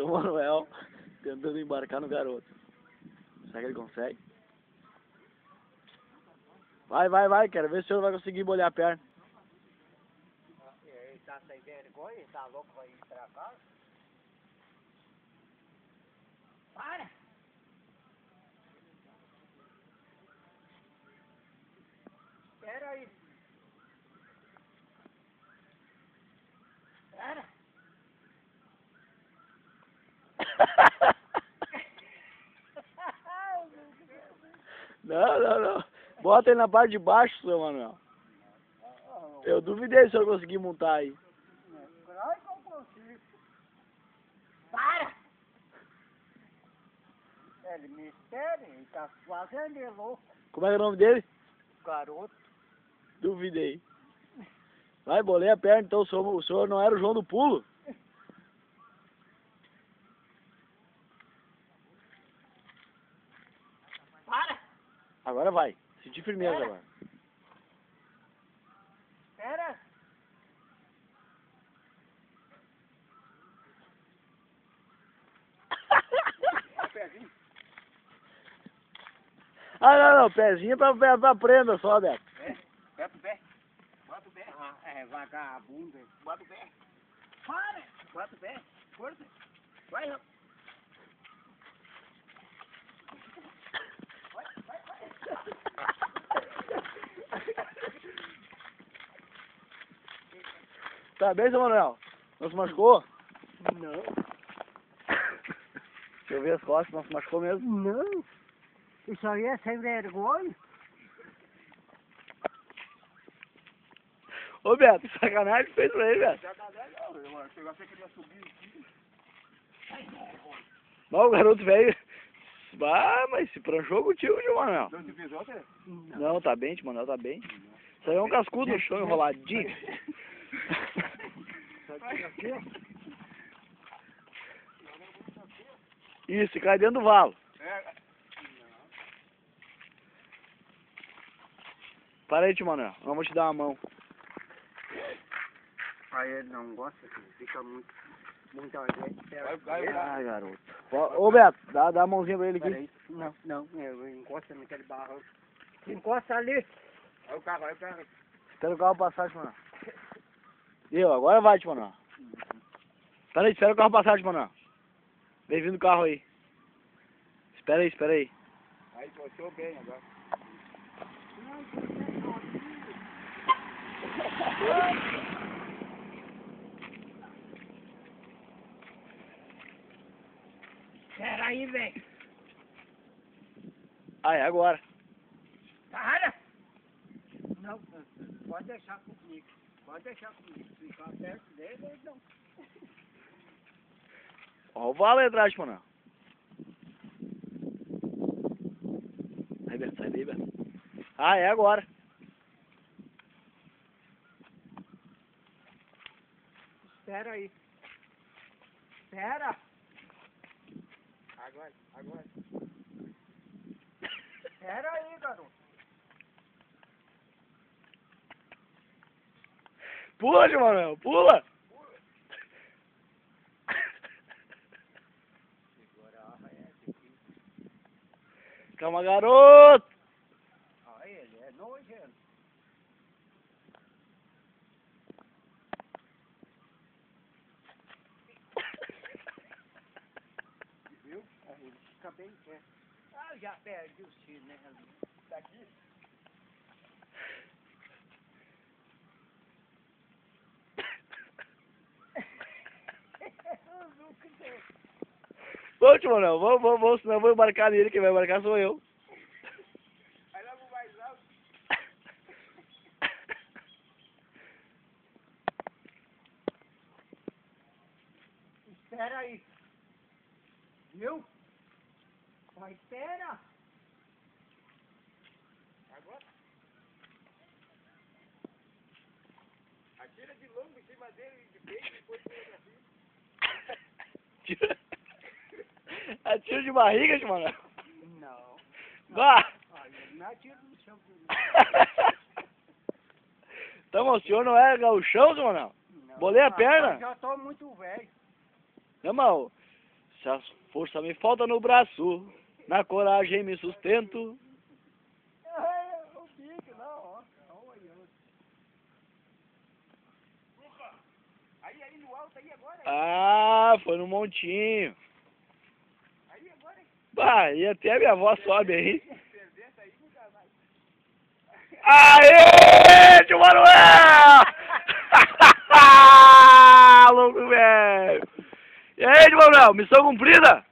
Seu Manuel tentando embarcar no garoto. Será que ele consegue? Vai, quero ver se o senhor vai conseguir molhar a perna. Ele tá sem vergonha, ele tá louco pra ir pra casa. Para! Espera aí. Para! Não. Bota ele na parte de baixo, seu Manuel. Eu duvidei se o senhor conseguir montar aí. Claro que eu consigo. Para! Ele me espera, ele tá fazendo de louco. Como é o nome dele? Garoto. Duvidei. Vai, bolei a perna, então o senhor não era o João do Pulo? Para! Agora vai. Senti firmeza Era. agora. Espera! Não. Pezinho pra prenda só, Beto. Bota o pé. Bota o pé. Ah, é vagabundo. Bota o pé. Para! Bota o pé. Força. Vai, rapaz. Tá bem, seu Manuel? Não se machucou? Não. Deixa eu ver as costas, não se machucou mesmo? Não. Isso aí é sem vergonha. Ô, Beto, que sacanagem que fez pra ele, Beto. Sacanagem não, eu achei que ele ia subir aqui. Mas o garoto velho... Ah, mas se pranchou contigo, tio Manuel. Não te fez outra? Não, tá bem, tio Manuel, tá bem. Isso aí é um cascudo no chão, enroladinho. Isso, e cai dentro do valo. Para aí, tio Manuel, vamos te dar uma mão. Aí ele não gosta, fica muito ardente. Ai, garoto. Ô, Beto, dá a mãozinha pra ele aqui. Peraí. Não, eu encosta naquele barro. Encosta ali. Olha o carro. Espera o carro passar, tio Manuel. Deu, agora vai, tio Manuel. Espera aí, espera o carro passar, tio Manuel. Vem vindo o carro aí. Espera aí. Aí postou bem agora. Espera aí, velho. Ah, é agora. Para! Não, pode deixar comigo. Ficar perto dele, não. Ó o valo aí atrás, tio Manuel. Aí, Beto, sai daí, Beto. Ah, é agora. Espera aí. Espera! Agora. Espera aí, garoto. Pula, tio Manuel, pula. Calma, garoto. Ah, ele é nojento. Viu? Aí ele fica bem quieto. Ah, já perdi o chinelo. Daqui. Ô, tio Manuel, vamos, senão eu vou embarcar nele, quem vai embarcar sou eu. Aí logo mais alto. Espera aí. Viu? Mas espera. Agora? Atira de longo em cima dele, de peito, e depois pula pra cima. Atira de barriga, tio Manuel. Não. Vá. Aí ele não atira no chão. Então, o senhor não é gauchão, tio Manuel? Não. Bolei a perna? Eu já tô muito velho. Não, mas Se a força me falta no braço, na coragem me sustento. O bico, não, ó. Aí, no alto, aí agora. Ah, foi no montinho. Aí agora. Bah, e até a minha avó sobe aí. Presenta aí, nunca vai. Aê, tio Manuel! Louco, velho! E aí, tio Manuel, missão cumprida?